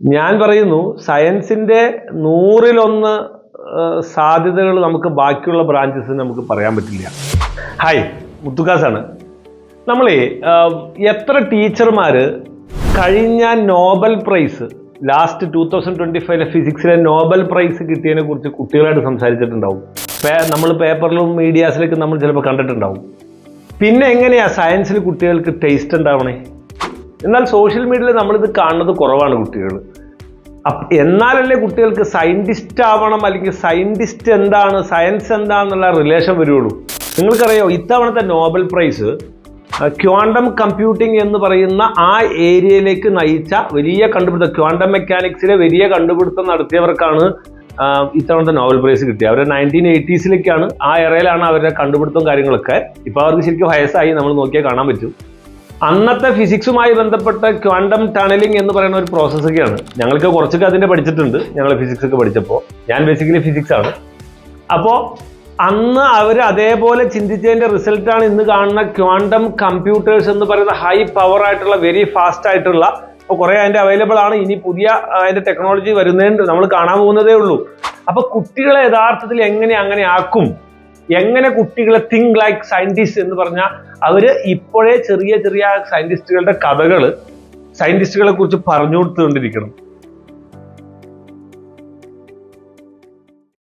ഞാൻ പറയുന്നു സയൻസിന്റെ 100-1 സാധ്യതകൾ നമുക്ക് ബാക്കിയുള്ള ബ്രാഞ്ചസിന് നമുക്ക് പറയാൻ പറ്റില്ല. ഹായ്, മുത്തുക്കാസാണ്. നമ്മളെ എത്ര ടീച്ചർമാര് കഴിഞ്ഞ നോബൽ പ്രൈസ് ലാസ്റ്റ് 2025 ഫിസിക്സിലെ നോബൽ പ്രൈസ് കിട്ടിയതിനെ കുറിച്ച് കുട്ടികളായിട്ട് സംസാരിച്ചിട്ടുണ്ടാവും. നമ്മൾ പേപ്പറിലും മീഡിയാസിലേക്ക് നമ്മൾ ചിലപ്പോൾ കണ്ടിട്ടുണ്ടാവും. പിന്നെ എങ്ങനെയാ സയൻസിൽ കുട്ടികൾക്ക് ടേസ്റ്റ് ഉണ്ടാവണേ? എന്നാൽ സോഷ്യൽ മീഡിയയിൽ നമ്മളിത് കാണുന്നത് കുറവാണ് കുട്ടികൾ. എന്നാലല്ലേ കുട്ടികൾക്ക് സയന്റിസ്റ്റ് ആവണം, അല്ലെങ്കിൽ സയന്റിസ്റ്റ് എന്താണ്, സയൻസ് എന്താണെന്നുള്ള റിലേഷൻ വരുള്ളൂ. നിങ്ങൾക്കറിയോ, ഇത്തവണത്തെ നോബൽ പ്രൈസ് ക്വാണ്ടം കമ്പ്യൂട്ടിംഗ് എന്ന് പറയുന്ന ആ ഏരിയയിലേക്ക് നയിച്ച വലിയ കണ്ടുപിടുത്തം, ക്വാണ്ടം മെക്കാനിക്സിലെ വലിയ കണ്ടുപിടുത്തം നടത്തിയവർക്കാണ് ഇത്തവണത്തെ നോബൽ പ്രൈസ് കിട്ടിയത്. അവരുടെ 1980s ആ എറയിലാണ് അവരുടെ കണ്ടുപിടുത്തവും കാര്യങ്ങളൊക്കെ. ഇപ്പൊ അവർക്ക് ശരിക്കും വയസ്സായി, നമ്മൾ നോക്കിയാൽ കാണാൻ പറ്റും. അന്നത്തെ ഫിസിക്സുമായി ബന്ധപ്പെട്ട ക്വാണ്ടം ടണലിംഗ് എന്ന് പറയുന്ന ഒരു പ്രോസസ്സൊക്കെയാണ്. ഞങ്ങൾക്ക് കുറച്ചൊക്കെ അതിന്റെ പഠിച്ചിട്ടുണ്ട്, ഞങ്ങൾ ഫിസിക്സ് ഒക്കെ പഠിച്ചപ്പോൾ. ഞാൻ ബേസിക്കലി ഫിസിക്സ് ആണ്. അപ്പോൾ അന്ന് അവർ അതേപോലെ ചിന്തിച്ചതിന്റെ റിസൾട്ടാണ് ഇന്ന് കാണുന്ന ക്വാണ്ടം കമ്പ്യൂട്ടേഴ്സ് എന്ന് പറയുന്ന ഹൈ പവർ ആയിട്ടുള്ള, വെരി ഫാസ്റ്റ് ആയിട്ടുള്ള. അപ്പോൾ കുറെ അതിന്റെ അവൈലബിൾ ആണ്. ഇനി പുതിയ അതിന്റെ ടെക്നോളജി വരുന്നതിന് നമ്മൾ കാണാൻ പോകുന്നതേ ഉള്ളൂ. അപ്പൊ കുട്ടികളെ യഥാർത്ഥത്തിൽ എങ്ങനെ അങ്ങനെ ആക്കും, എങ്ങനെ കുട്ടികളെ തിങ്ക് ലൈക്ക് സയന്റിസ്റ്റ് എന്ന് പറഞ്ഞാൽ അവര് ഇപ്പോഴേ ചെറിയ ചെറിയ സയന്റിസ്റ്റുകളുടെ കഥകള് സയന്റിസ്റ്റുകളെ കുറിച്ച് പറഞ്ഞു കൊടുത്തുകൊണ്ടിരിക്കണം.